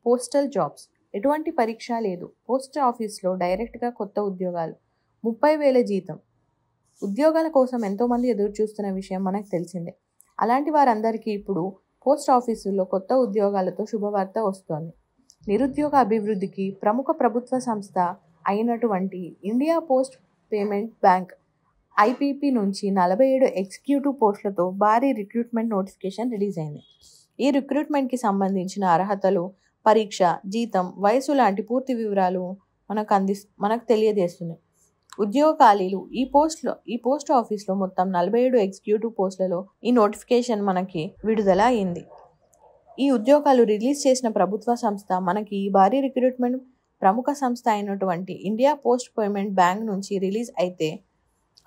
Postal jobs. ఎటువంటి పరీక్ష లేదు. పోస్ట్ ఆఫీస్లో డైరెక్ట్గా కొత్త ఉద్యోగాలు. 30,000 జీతం. ఉద్యోగాల కోసం ఎంతోమంది ఎదురు చూస్తున్న విషయం మనకు తెలిసిందే. అలాంటి వారందరికీ ఇప్పుడు పోస్ట్ ఆఫీసుల్లో కొత్త ఉద్యోగాలతో శుభవార్త వస్తోంది. నిరుద్యోగ అభివృద్ధికి ప్రముఖ ప్రభుత్వ సంస్థ అయినటువంటి India post payment bank IPP నుంచి 47 ఎగ్జిక్యూటివ్ పోస్టులతో భారీ రిక్రూట్మెంట్ నోటిఫికేషన్ రిలీజ్ అయింది. ఈ రిక్రూట్మెంట్కి సంబంధించిన అర్హతలు, పరీక్ష, జీతం, వయసు లాంటి పూర్తి వివరాలు మనకు తెలియజేస్తుంది. ఉద్యోగ ఖాళీలు. ఈ పోస్ట్ ఆఫీస్లో మొత్తం 47 ఎగ్జిక్యూటివ్ పోస్టులలో ఈ నోటిఫికేషన్ మనకి విడుదల అయింది. ఈ ఉద్యోగాలు రిలీజ్ చేసిన ప్రభుత్వ సంస్థ మనకి ఈ భారీ రిక్రూట్మెంట్ ప్రముఖ సంస్థ అయినటువంటి ఇండియా పోస్ట్ పేమెంట్ బ్యాంక్ నుంచి రిలీజ్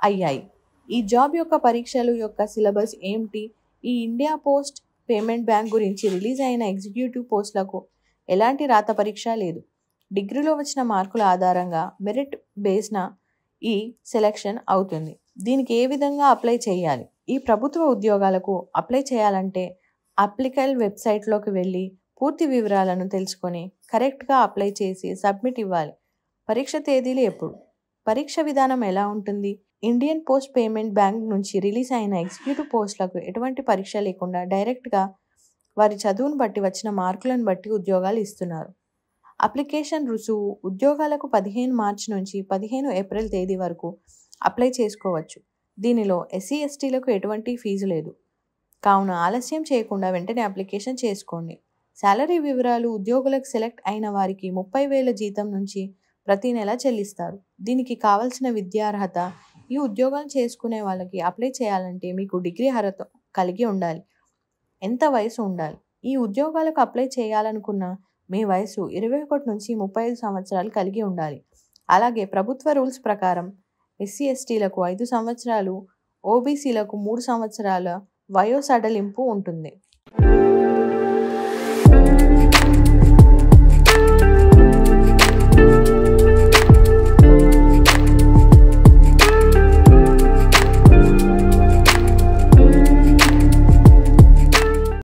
అయ్యాయి. ఈ జాబ్ యొక్క పరీక్షలు యొక్క సిలబస్ ఏమిటి? ఈ ఇండియా పోస్ట్ పేమెంట్ బ్యాంక్ గురించి రిలీజ్ అయిన ఎగ్జిక్యూటివ్ పోస్టులకు ఎలాంటి రాత పరీక్ష లేదు. డిగ్రీలో వచ్చిన మార్కుల ఆధారంగా మెరిట్ బేస్న ఈ సెలక్షన్ అవుతుంది. దీనికి ఏ విధంగా అప్లై చేయాలి? ఈ ప్రభుత్వ ఉద్యోగాలకు అప్లై చేయాలంటే అప్లికల్ వెబ్సైట్లోకి వెళ్ళి పూర్తి వివరాలను తెలుసుకొని కరెక్ట్గా అప్లై చేసి సబ్మిట్ ఇవ్వాలి. పరీక్ష తేదీలు ఎప్పుడు? పరీక్ష విధానం ఎలా ఉంటుంది? ఇండియన్ పోస్ట్ పేమెంట్ బ్యాంక్ నుంచి రిలీజ్ అయిన ఎగ్జిక్యూటివ్ పోస్టులకు ఎటువంటి పరీక్ష లేకుండా డైరెక్ట్గా వారి చదువును బట్టి వచ్చిన మార్కులను బట్టి ఉద్యోగాలు ఇస్తున్నారు. అప్లికేషన్ రుసుము. ఉద్యోగాలకు 15 మార్చి నుంచి 15 ఏప్రిల్ తేదీ వరకు అప్లై చేసుకోవచ్చు. దీనిలో SC, STలకు ఎటువంటి ఫీజు లేదు. కావున ఆలస్యం చేయకుండా వెంటనే అప్లికేషన్ చేసుకోండి. శాలరీ వివరాలు. ఉద్యోగులకు సెలెక్ట్ అయిన వారికి 30,000 జీతం నుంచి ప్రతి నెల చెల్లిస్తారు. దీనికి కావాల్సిన విద్యార్హత. ఈ ఉద్యోగం చేసుకునే వాళ్ళకి అప్లై చేయాలంటే మీకు డిగ్రీ అర్హత కలిగి ఉండాలి. ఎంత వయసు ఉండాలి? ఈ ఉద్యోగాలకు అప్లై చేయాలనుకున్న మీ వయసు 21 నుంచి 35 సంవత్సరాలు కలిగి ఉండాలి. అలాగే ప్రభుత్వ రూల్స్ ప్రకారం SC, STలకు 5 సంవత్సరాలు, OBCలకు 3 సంవత్సరాల వయో సడలింపు ఉంటుంది.